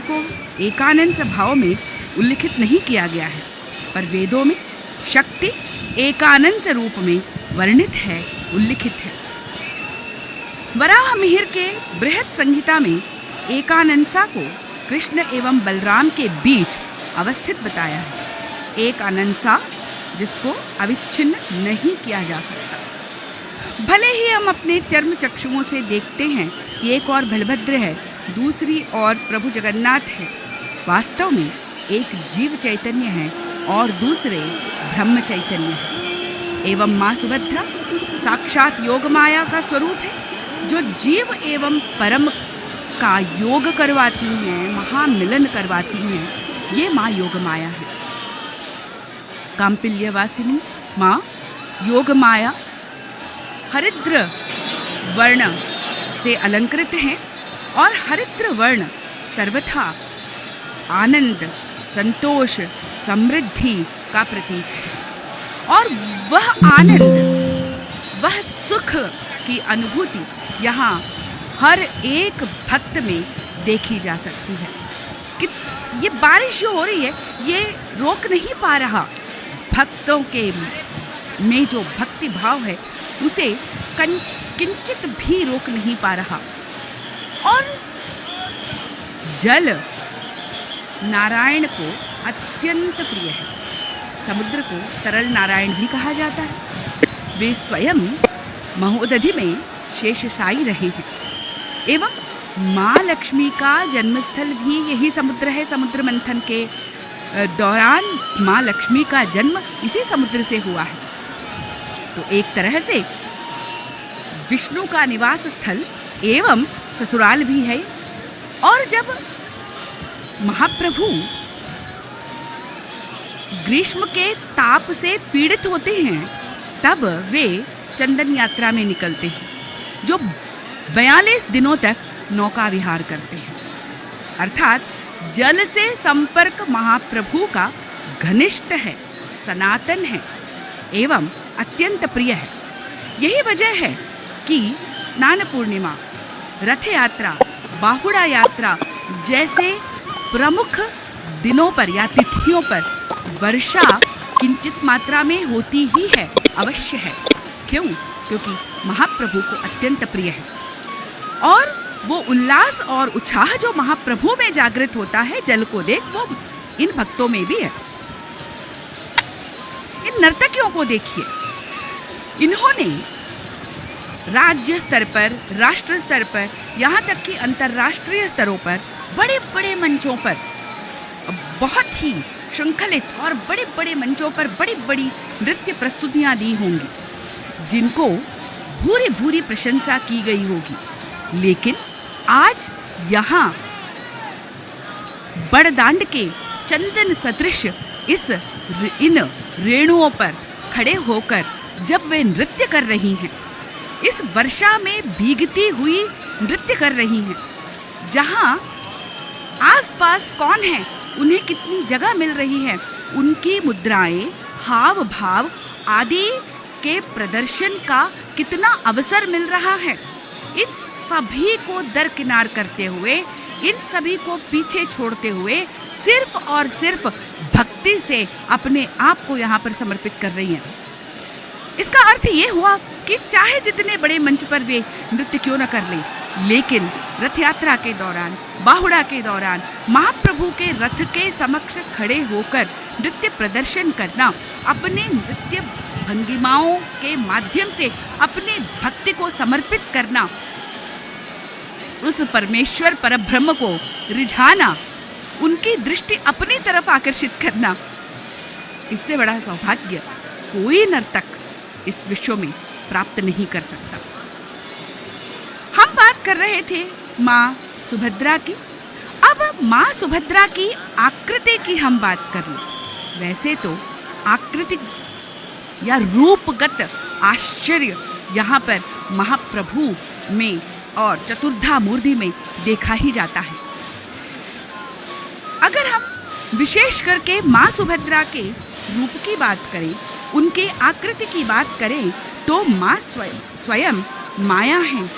को एकानंद भाव में उल्लिखित नहीं किया गया है, पर वेदों में शक्ति एकानंद रूप में वर्णित है, उल्लिखित है। वराह मिहिर के बृहत संहिता में एकानंसा को कृष्ण एवं बलराम के बीच अवस्थित बताया है। एक अनंसा जिसको अविच्छिन्न नहीं किया जा सकता। भले ही हम अपने चर्म चक्षुओं से देखते हैं कि एक और बलभद्र है, दूसरी ओर प्रभु जगन्नाथ है, वास्तव में एक जीव चैतन्य है और दूसरे ब्रह्म चैतन्य है। एवं माँ सुभद्रा साक्षात योग माया का स्वरूप है, जो जीव एवं परम का योग करवाती हैं, महामिलन करवाती हैं। ये माँ योग माया है। काम्पिल्यवासिनी माँ योग माया हरिद्र वर्ण से अलंकृत हैं और हरिद्र वर्ण सर्वथा आनंद, संतोष, समृद्धि का प्रतीक है। और वह आनंद, वह सुख की अनुभूति यहाँ हर एक भक्त में देखी जा सकती है। कि ये बारिश जो हो रही है, ये रोक नहीं पा रहा भक्तों के में जो भक्ति भाव है, उसे किंचित भी रोक नहीं पा रहा। और जल नारायण को अत्यंत प्रिय है। समुद्र को तरल नारायण भी कहा जाता है। वे स्वयं महोदधि में शेषशायी रहे हैं एवं माँ लक्ष्मी का जन्मस्थल भी यही समुद्र है। समुद्र मंथन के दौरान माँ लक्ष्मी का जन्म इसी समुद्र से हुआ है। तो एक तरह से विष्णु का निवास स्थल एवं ससुराल भी है। और जब महाप्रभु ग्रीष्म के ताप से पीड़ित होते हैं, तब वे चंदन यात्रा में निकलते हैं, जो 42 दिनों तक नौका विहार करते हैं। अर्थात जल से संपर्क महाप्रभु का घनिष्ठ है, सनातन है एवं अत्यंत प्रिय है। यही वजह है कि स्नान पूर्णिमा, रथ यात्रा, बाहुड़ा यात्रा जैसे प्रमुख दिनों पर या तिथियों पर वर्षा किंचित मात्रा में होती ही है, अवश्य है। क्यों? क्योंकि महाप्रभु को अत्यंत प्रिय है। और वो उल्लास और उत्साह जो महाप्रभु में जागृत होता है जल को देख, वो इन भक्तों में भी है। इन नर्तकियों को देखिए, इन्होंने राज्य स्तर पर, राष्ट्र स्तर पर, यहाँ तक कि अंतर्राष्ट्रीय स्तरों पर बड़े बड़े मंचों पर, बहुत ही श्रृंखलित और बड़े बड़े मंचों पर बड़ी बड़ी नृत्य प्रस्तुतियाँ दी होंगी, जिनको भूरी भूरी प्रशंसा की गई होगी। लेकिन आज यहाँ बड़दांड के चंदन सदृश इन रेणुओं पर खड़े होकर जब वे नृत्य कर रही हैं, इस वर्षा में भीगती हुई नृत्य कर रही हैं, जहाँ आसपास कौन है, उन्हें कितनी जगह मिल रही है, उनकी मुद्राएं, हाव भाव आदि के प्रदर्शन का कितना अवसर मिल रहा है। इन सभी को दरकिनार करते हुए, इन सभी को पीछे छोड़ते हुए सिर्फ और सिर्फ भक्ति से अपने आप को यहाँ पर समर्पित कर रही हैं। इसका अर्थ ये हुआ कि चाहे जितने बड़े मंच पर वे नृत्य क्यों न कर लें, लेकिन रथ यात्रा के दौरान, बाहुड़ा के दौरान महाप्रभु के रथ के समक्ष खड़े होकर नृत्य प्रदर्शन करना, अपने नृत्य भंगिमाओं के माध्यम से अपने भक्ति को समर्पित करना, उस परमेश्वर परब्रह्म को रिझाना, उनकी दृष्टि अपनी तरफ आकर्षित करना, इससे बड़ा सौभाग्य कोई नर्तक इस विश्व में प्राप्त नहीं कर सकता। हम बात कर रहे थे माँ सुभद्रा की। अब माँ सुभद्रा की आकृति की हम बात कर लें। वैसे तो आकृति या रूपगत आश्चर्य यहाँ पर महाप्रभु में और चतुर्धा मूर्ति में देखा ही जाता है। अगर हम विशेष करके माँ सुभद्रा के रूप की बात करें, उनके आकृति की बात करें, तो माँ स्वयं माया है।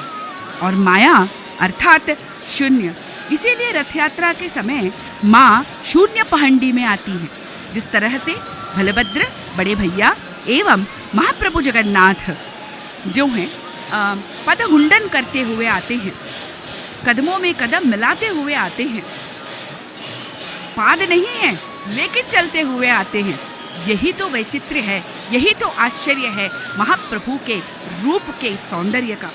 और माया अर्थात शून्य, इसीलिए रथ यात्रा के समय माँ शून्य पहंडी में आती है। जिस तरह से बलभद्र बड़े भैया एवं महाप्रभु जगन्नाथ जो हैं पदहुंडन करते हुए आते हैं, कदमों में कदम मिलाते हुए आते हैं, पाद नहीं है लेकिन चलते हुए आते हैं। यही तो वैचित्र्य है, यही तो आश्चर्य है महाप्रभु के रूप के सौंदर्य का।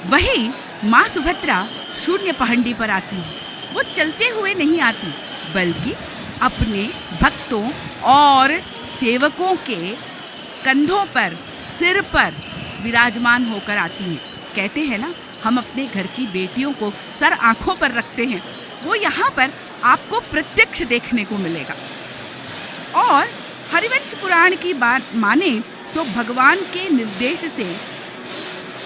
वही माँ सुभद्रा शून्य पहंडी पर आती है। वो चलते हुए नहीं आती बल्कि अपने भक्तों और सेवकों के कंधों पर, सिर पर विराजमान होकर आती हैं। कहते हैं ना, हम अपने घर की बेटियों को सर आंखों पर रखते हैं, वो यहाँ पर आपको प्रत्यक्ष देखने को मिलेगा। और हरिवंश पुराण की बात माने तो भगवान के निर्देश से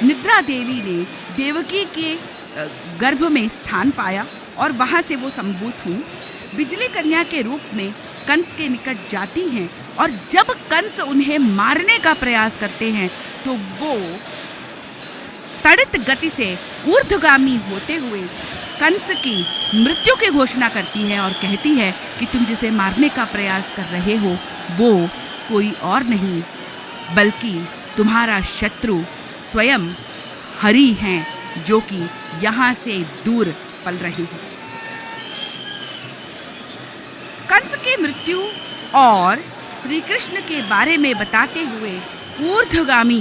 निद्रा देवी ने देवकी के गर्भ में स्थान पाया और वहाँ से वो संभूत हुई। बिजली कन्या के रूप में कंस के निकट जाती हैं और जब कंस उन्हें मारने का प्रयास करते हैं तो वो तड़ित गति से ऊर्ध्वगामी होते हुए कंस की मृत्यु की घोषणा करती है और कहती है कि तुम जिसे मारने का प्रयास कर रहे हो वो कोई और नहीं बल्कि तुम्हारा शत्रु स्वयं हरि हैं, जो कि यहाँ से दूर पल रहे हैं। कंस की मृत्यु और श्री कृष्ण के बारे में बताते हुए ऊर्ध्वगामी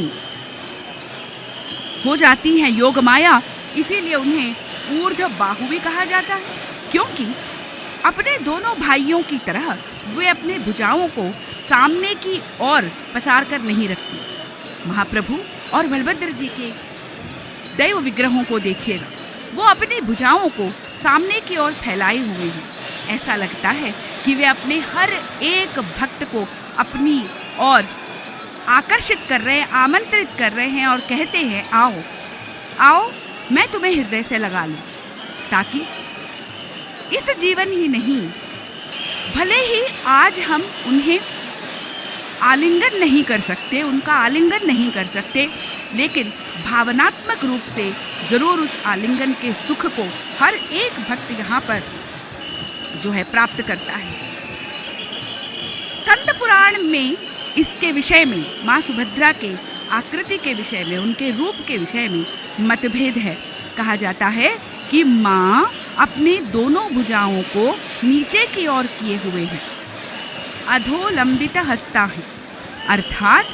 हो जाती हैं योग माया, इसीलिए उन्हें ऊर्ध्व बाहु भी कहा जाता है, क्योंकि अपने दोनों भाइयों की तरह वे अपने भुजाओं को सामने की ओर पसार कर नहीं रखती। महाप्रभु और बलभद्र जी के दैव विग्रहों को देखिएगा, वो अपनी भुजाओं को सामने की ओर फैलाए हुए हैं। ऐसा लगता है कि वे अपने हर एक भक्त को अपनी ओर आकर्षित कर रहे हैं, आमंत्रित कर रहे हैं और कहते हैं आओ आओ मैं तुम्हें हृदय से लगा लूं, ताकि इस जीवन ही नहीं, भले ही आज हम उन्हें आलिंगन नहीं कर सकते, उनका आलिंगन नहीं कर सकते, लेकिन भावनात्मक रूप से जरूर उस आलिंगन के सुख को हर एक भक्त यहाँ पर जो है प्राप्त करता है। स्कंद पुराण में इसके विषय में, माँ सुभद्रा के आकृति के विषय में, उनके रूप के विषय में मतभेद है। कहा जाता है कि माँ अपने दोनों भुजाओं को नीचे की ओर किए हुए हैं, अधोलंबित हस्ता है, अर्थात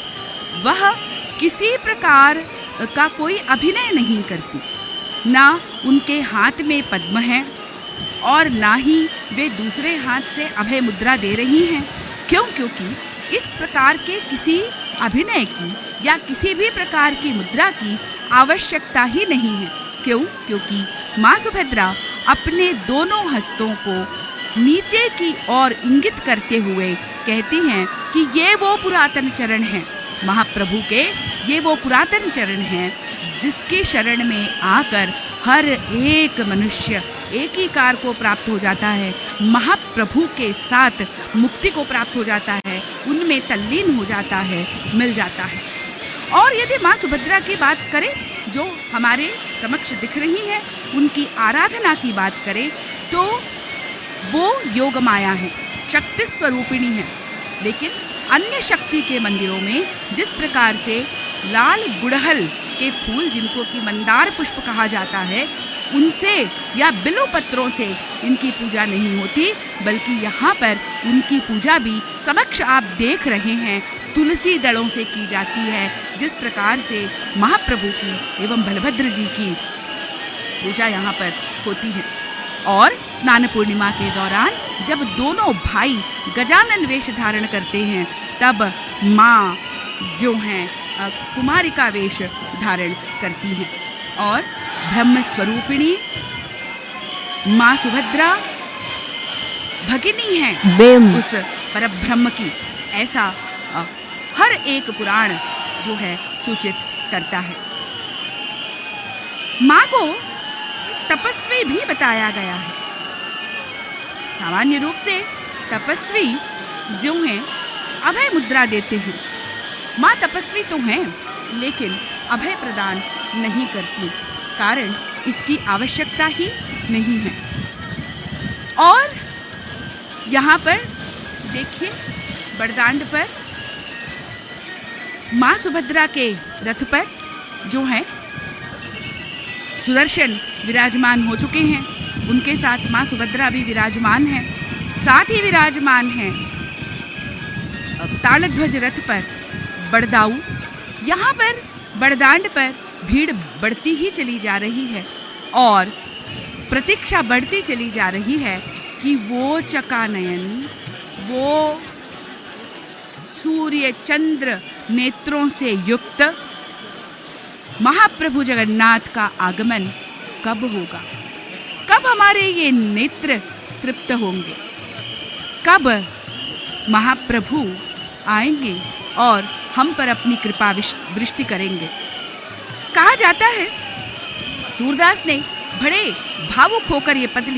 वह किसी प्रकार का कोई अभिनय नहीं करती। ना उनके हाथ में पद्म है और ना ही वे दूसरे हाथ से अभय मुद्रा दे रही हैं। क्यों? क्योंकि इस प्रकार के किसी अभिनय की या किसी भी प्रकार की मुद्रा की आवश्यकता ही नहीं है। क्यों? क्योंकि माँ सुभद्रा अपने दोनों हस्तों को नीचे की ओर इंगित करते हुए कहती हैं कि ये वो पुरातन चरण हैं महाप्रभु के, ये वो पुरातन चरण हैं जिसके शरण में आकर हर एक मनुष्य एकीकार को प्राप्त हो जाता है, महाप्रभु के साथ मुक्ति को प्राप्त हो जाता है, उनमें तल्लीन हो जाता है, मिल जाता है। और यदि माँ सुभद्रा की बात करें जो हमारे समक्ष दिख रही है, उनकी आराधना की बात करें तो वो योग माया है, शक्ति स्वरूपिणी है। लेकिन अन्य शक्ति के मंदिरों में जिस प्रकार से लाल गुड़हल के फूल, जिनको कि मंदार पुष्प कहा जाता है, उनसे या बिल्व पत्रों से इनकी पूजा नहीं होती, बल्कि यहाँ पर उनकी पूजा भी समक्ष आप देख रहे हैं तुलसी दड़ों से की जाती है। जिस प्रकार से महाप्रभु की एवं बलभद्र जी की पूजा यहाँ पर होती है। और स्नान पूर्णिमा के दौरान जब दोनों भाई गजानन वेश धारण करते हैं, तब माँ जो हैं कुमारिका वेश धारण करती हैं और ब्रह्म स्वरूपिणी माँ सुभद्रा भगिनी हैं उस परब्रह्म की, ऐसा हर एक पुराण जो है सूचित करता है। माँ को तपस्वी भी बताया गया है। सामान्य रूप से तपस्वी जो हैं अभय मुद्रा देते हैं। माँ तपस्वी तो हैं लेकिन अभय प्रदान नहीं करती। कारण इसकी आवश्यकता ही नहीं है। और यहाँ पर देखिए बड़दांड पर माँ सुभद्रा के रथ पर जो है सुदर्शन विराजमान हो चुके हैं, उनके साथ माँ सुभद्रा भी विराजमान है। साथ ही विराजमान है तालध्वज रथ पर बड़दाऊ। यहाँ पर बड़दांड पर भीड़ बढ़ती ही चली जा रही है और प्रतीक्षा बढ़ती चली जा रही है कि वो चकानयन, वो सूर्य चंद्र नेत्रों से युक्त महाप्रभु जगन्नाथ का आगमन कब होगा, कब हमारे ये नेत्र तृप्त होंगे, कब महाप्रभु आएंगे और हम पर अपनी कृपा वृष्टि करेंगे। कहा जाता है सूरदास ने बड़े भावुक होकर ये पद